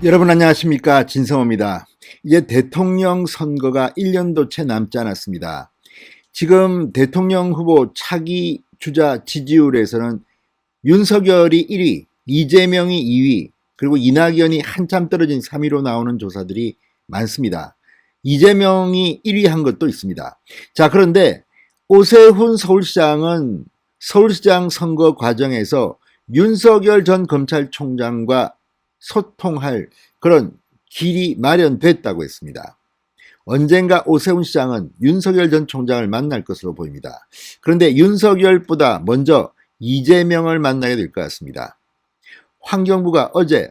여러분 안녕하십니까, 진성호입니다. 이제 대통령 선거가 1년도 채 남지 않았습니다. 지금 대통령 후보 차기 주자 지지율에서는 윤석열이 1위, 이재명이 2위, 그리고 이낙연이 한참 떨어진 3위로 나오는 조사들이 많습니다. 이재명이 1위 한 것도 있습니다. 자, 그런데 오세훈 서울시장은 서울시장 선거 과정에서 윤석열 전 검찰총장과 소통할 그런 길이 마련됐다고 했습니다. 언젠가 오세훈 시장은 윤석열 전 총장을 만날 것으로 보입니다. 그런데 윤석열보다 먼저 이재명을 만나게 될 것 같습니다. 환경부가 어제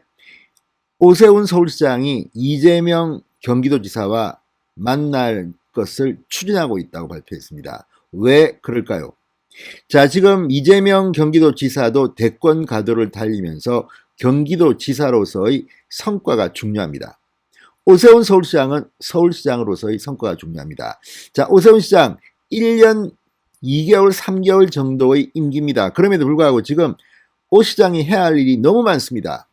오세훈 서울시장이 이재명 경기도지사와 만날 것을 추진하고 있다고 발표했습니다. 왜 그럴까요? 자, 지금 이재명 경기도지사도 대권 가도를 달리면서 경기도지사로서의 성과가 중요합니다. 오세훈 서울시장은 서울시장으로서의 성과가 중요합니다. 자, 오세훈 시장 1년 2개월, 3개월 정도의 임기입니다. 그럼에도 불구하고 지금 오 시장이 해야 할 일이 너무 많습니다.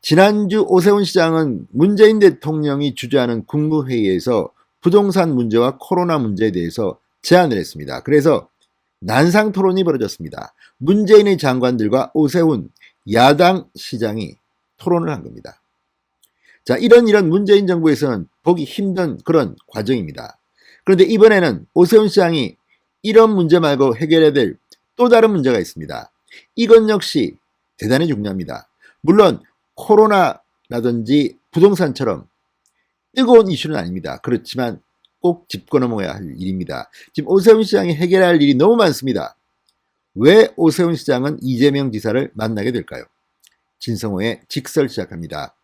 지난주 오세훈 시장은 문재인 대통령이 주재하는 국무회의에서 부동산 문제와 코로나 문제에 대해서 제안을 했습니다. 그래서 난상 토론이 벌어졌습니다. 문재인의 장관들과 오세훈 야당 시장이 토론을 한 겁니다. 자, 이런 문재인 정부에서는 보기 힘든 그런 과정입니다. 그런데 이번에는 오세훈 시장이 이런 문제 말고 해결해야 될 또 다른 문제가 있습니다. 이건 역시 대단히 중요합니다. 물론 코로나라든지 부동산처럼 뜨거운 이슈는 아닙니다. 그렇지만 꼭 짚고 넘어가야 할 일입니다. 지금 오세훈 시장이 해결해야 할 일이 너무 많습니다. 왜 오세훈 시장은 이재명 지사를 만나게 될까요? 진성호의 직설 시작합니다.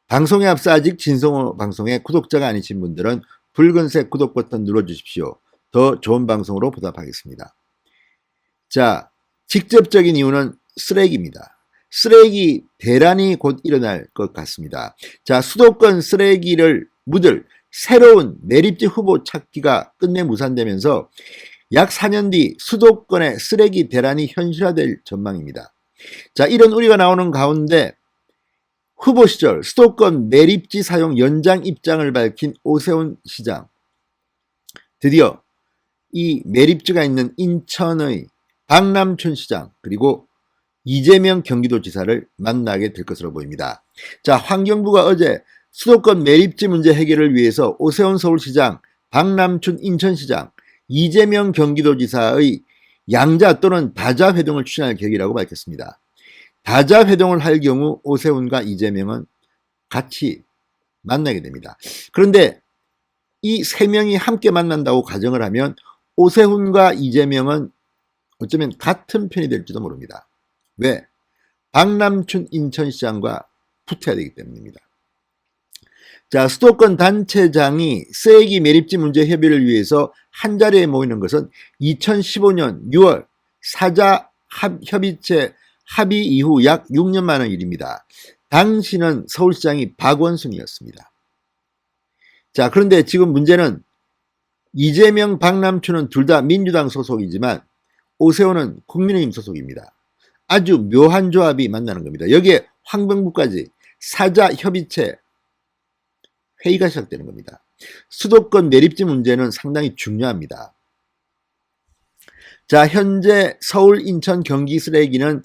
방송에 앞서 아직 진성호 방송의 구독자가 아니신 분들은 붉은색 구독 버튼 눌러주십시오. 더 좋은 방송으로 보답하겠습니다. 자, 직접적인 이유는 쓰레기입니다. 쓰레기 대란이 곧 일어날 것 같습니다. 자, 수도권 쓰레기를 묻을 새로운 매립지 후보 찾기가 끝내 무산되면서 약 4년 뒤 수도권의 쓰레기 대란이 현실화될 전망입니다. 자, 이런 우려가 나오는 가운데 후보 시절 수도권 매립지 사용 연장 입장을 밝힌 오세훈 시장, 드디어 이 매립지가 있는 인천의 박남춘 시장 그리고 이재명 경기도지사를 만나게 될 것으로 보입니다. 자, 환경부가 어제 수도권 매립지 문제 해결을 위해서 오세훈 서울시장, 박남춘 인천시장, 이재명 경기도지사의 양자 또는 다자 회동을 추진할 계획이라고 밝혔습니다. 다자 회동을 할 경우 오세훈과 이재명은 같이 만나게 됩니다. 그런데 이 세 명이 함께 만난다고 가정을 하면 오세훈과 이재명은 어쩌면 같은 편이 될지도 모릅니다. 왜? 박남춘 인천시장과 붙어야 되기 때문입니다. 자, 수도권 단체장이 쓰레기 매립지 문제 협의를 위해서 한자리에 모이는 것은 2015년 6월 사자 협의체 합의 이후 약 6년 만의 일입니다. 당시는 서울시장이 박원순이었습니다. 자, 그런데 지금 문제는 이재명, 박남춘은 둘 다 민주당 소속이지만 오세훈은 국민의힘 소속입니다. 아주 묘한 조합이 만나는 겁니다. 여기에 환경부까지 사자 협의체 회의가 시작되는 겁니다. 수도권 매립지 문제는 상당히 중요합니다. 자, 현재 서울, 인천, 경기 쓰레기는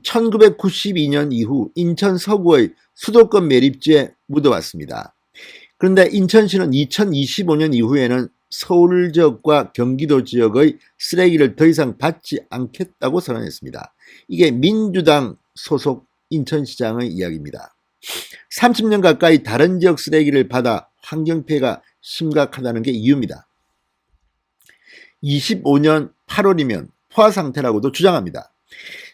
1992년 이후 인천 서구의 수도권 매립지에 묻어왔습니다. 그런데 인천시는 2025년 이후에는 서울 지역과 경기도 지역의 쓰레기를 더 이상 받지 않겠다고 선언했습니다. 이게 민주당 소속 인천시장의 이야기입니다. 30년 가까이 다른 지역 쓰레기를 받아 환경피해가 심각하다는 게 이유입니다. 25년 8월이면 포화 상태라고도 주장합니다.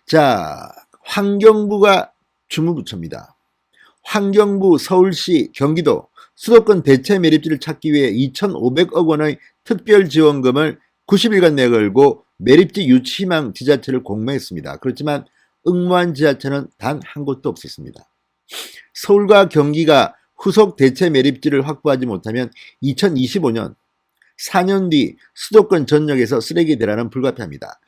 자, 환경부가 주무부처입니다. 환경부, 서울시, 경기도 수도권 대체 매립지를 찾기 위해 2,500억 원의 특별지원금을 90일간 내걸고 매립지 유치망 지자체를 공모했습니다. 그렇지만 응모한 지자체는 단 한 곳도 없었습니다. 서울과 경기가 후속 대체 매립지를 확보하지 못하면 2025년 4년 뒤 수도권 전역에서 쓰레기 대란은 불가피합니다.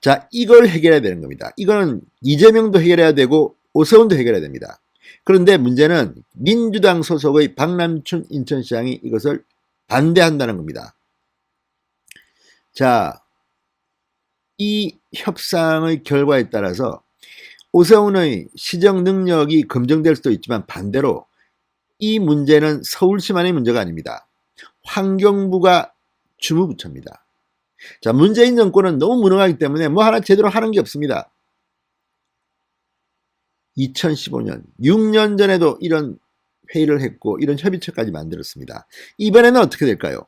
자, 이걸 해결해야 되는 겁니다. 이거는 이재명도 해결해야 되고 오세훈도 해결해야 됩니다. 그런데 문제는 민주당 소속의 박남춘 인천시장이 이것을 반대한다는 겁니다. 자, 이 협상의 결과에 따라서 오세훈의 시정 능력이 검증될 수도 있지만 반대로 이 문제는 서울시만의 문제가 아닙니다. 환경부가 주무부처입니다. 자, 문재인 정권은 너무 무능하기 때문에 뭐 하나 제대로 하는 게 없습니다. 2015년, 6년 전에도 이런 회의를 했고 이런 협의체까지 만들었습니다. 이번에는 어떻게 될까요?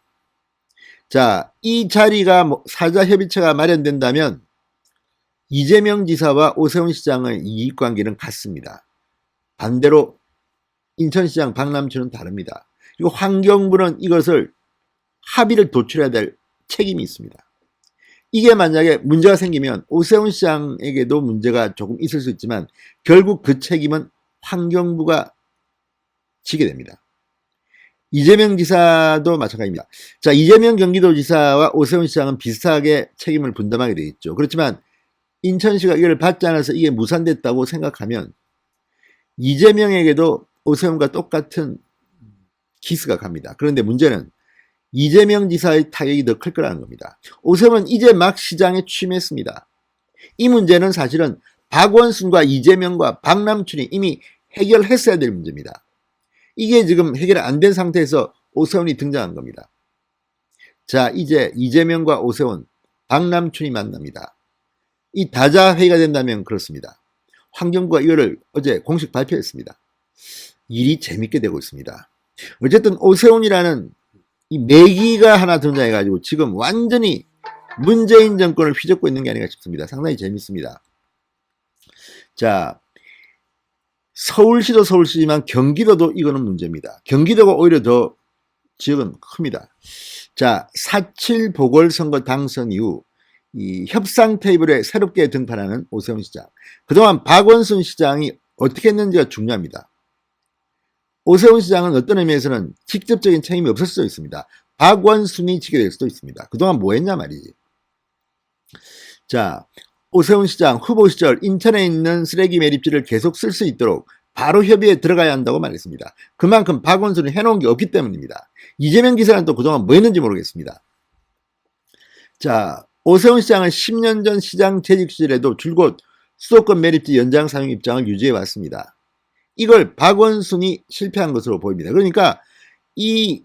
자, 이 자리가 사자협의체가 마련된다면 이재명 지사와 오세훈 시장의 이익관계는 같습니다. 반대로 인천시장 박남춘은 다릅니다. 그리고 환경부는 이것을 합의를 도출해야 될 책임이 있습니다. 이게 만약에 문제가 생기면 오세훈 시장에게도 문제가 조금 있을 수 있지만 결국 그 책임은 환경부가 지게 됩니다. 이재명 지사도 마찬가지입니다. 자, 이재명 경기도지사와 오세훈 시장은 비슷하게 책임을 분담하게 되어 있죠. 그렇지만 인천시가 이걸 받지 않아서 이게 무산됐다고 생각하면 이재명에게도 오세훈과 똑같은 기스가 갑니다. 그런데 문제는 이재명 지사의 타격이 더 클 거라는 겁니다. 오세훈은 이제 막 시장에 취임했습니다. 이 문제는 사실은 박원순과 이재명과 박남춘이 이미 해결했어야 될 문제입니다. 이게 지금 해결 안 된 상태에서 오세훈이 등장한 겁니다. 자, 이제 이재명과 오세훈, 박남춘이 만납니다. 이 다자회의가 된다면 그렇습니다. 환경부가 이거를 어제 공식 발표했습니다. 일이 재밌게 되고 있습니다. 어쨌든 오세훈이라는 이 매기가 하나 등장해가지고 지금 완전히 문재인 정권을 휘젓고 있는 게 아닌가 싶습니다. 상당히 재밌습니다. 자, 서울시도 서울시지만 경기도도 이거는 문제입니다. 경기도가 오히려 더 지역은 큽니다. 자, 4.7 보궐선거 당선 이후 이 협상 테이블에 새롭게 등판하는 오세훈 시장. 그동안 박원순 시장이 어떻게 했는지가 중요합니다. 오세훈 시장은 어떤 의미에서는 직접적인 책임이 없을 수도 있습니다. 박원순이 지게 될 수도 있습니다. 그동안 뭐 했냐 말이지. 자, 오세훈 시장 후보 시절 인천에 있는 쓰레기 매립지를 계속 쓸 수 있도록 바로 협의에 들어가야 한다고 말했습니다. 그만큼 박원순이 해놓은 게 없기 때문입니다. 이재명 기사는 또 그동안 뭐 했는지 모르겠습니다. 자, 오세훈 시장은 10년 전 시장 재직 시절에도 줄곧 수도권 매립지 연장 사용 입장을 유지해 왔습니다. 이걸 박원순이 실패한 것으로 보입니다. 그러니까 이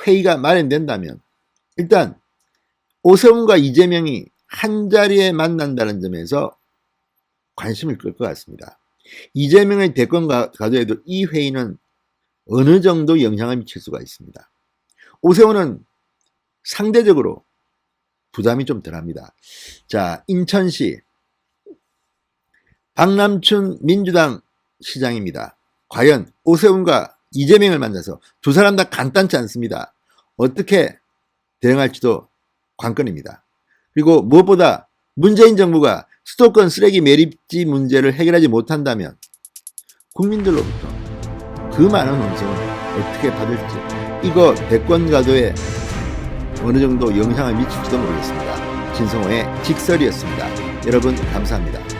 회의가 마련된다면 일단 오세훈과 이재명이 한자리에 만난다는 점에서 관심을 끌 것 같습니다. 이재명의 대권 가도에도 이 회의는 어느 정도 영향을 미칠 수가 있습니다. 오세훈은 상대적으로 부담이 좀 덜합니다. 자, 인천시 박남춘 민주당 시장입니다. 과연 오세훈과 이재명을 만나서 두 사람 다 간단치 않습니다. 어떻게 대응할지도 관건입니다. 그리고 무엇보다 문재인 정부가 수도권 쓰레기 매립지 문제를 해결하지 못한다면 국민들로부터 그 많은 음성을 어떻게 받을지 이거 대권 가도에 어느 정도 영향을 미칠지도 모르겠습니다. 진성호의 직설이었습니다. 여러분 감사합니다.